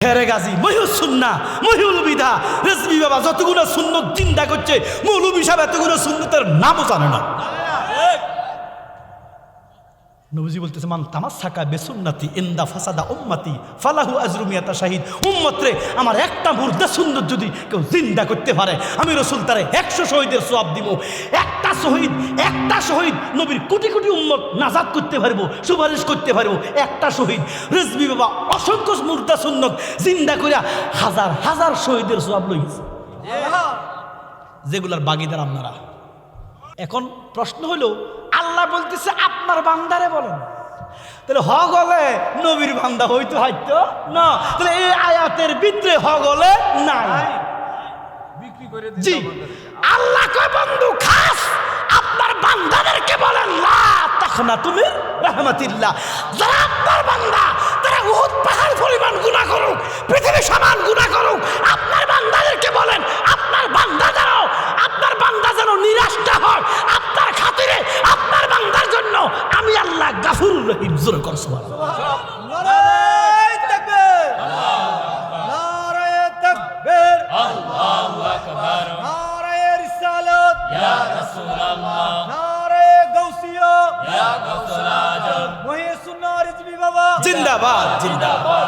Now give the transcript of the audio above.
শেরে গাজী মহিউস সুন্নাহ মহিউল বিদা রেজভী বাবা যতগুলো সুন্নত জিন্দা করছে, মৌলভী সাহেব এতগুলো সুন্নতের নামও জানে না। নবীজি বলতেছে, মান তামাসসাকা বিসুন্নতি ইনদা ফাসাদা উম্মতি ফালাহু আজরু মিয়াতা শাহিদ। উম্মতরে আমার একটা মুর্দা সুন্নত যদি কেউ জিন্দা করতে পারে, আমি রাসূল তারে 100 শহীদের সওয়াব দিব। একটা শহীদ নবীর কোটি কোটি উম্মত নাজাত করতে পারবো, সুপারিশ করতে পারবো। একটা শহীদ রেজভী বাবা অসংখ্য মুর্দা সুন্নত জিন্দা কইরা হাজার হাজার শহীদের সওয়াব লইছে, যেগুলার বাগিদার আপনারা। এখন প্রশ্ন হলো, আল্লাহ বলতেছে আপনার বান্দারে বলেন, তাহলে হগলে নবীর বান্দা হইতো হয়তো না, তাহলে এই আয়াতের ভিতরে হগলে নাই। জি আল্লাহ কয় বন্ধু খাস আপনার বান্দাদেরকে বলেন লা তাখনাতু মির রাহমাতিল্লাহ। যারা আপনার বান্দা তারা উহুদ পাহাড় পরিমাণ গুনাহ করুক, পৃথিবী সমান গুনাহ করুক, আপনার বান্দাদেরকে বলেন আপনার বান্দা যেন নিরাশ না হয়, আপনার খাতিরে আপনার বান্দার জন্য আমি আল্লাহ গাফুরুর রহিম। জোরে কর সুবহানাল্লাহ। নারায়ে তাকবীর, নারায়ে তাকবীর, আল্লাহু আকবার, নারায়ে রিসালাত ইয়া রাসূলুল্লাহ, নারায়ে গাউসিয়া ইয়া গাউসুল আজম, মহিউস সুন্নাহ রিজভী বাবা জিন্দাবাদ জিন্দাবাদ।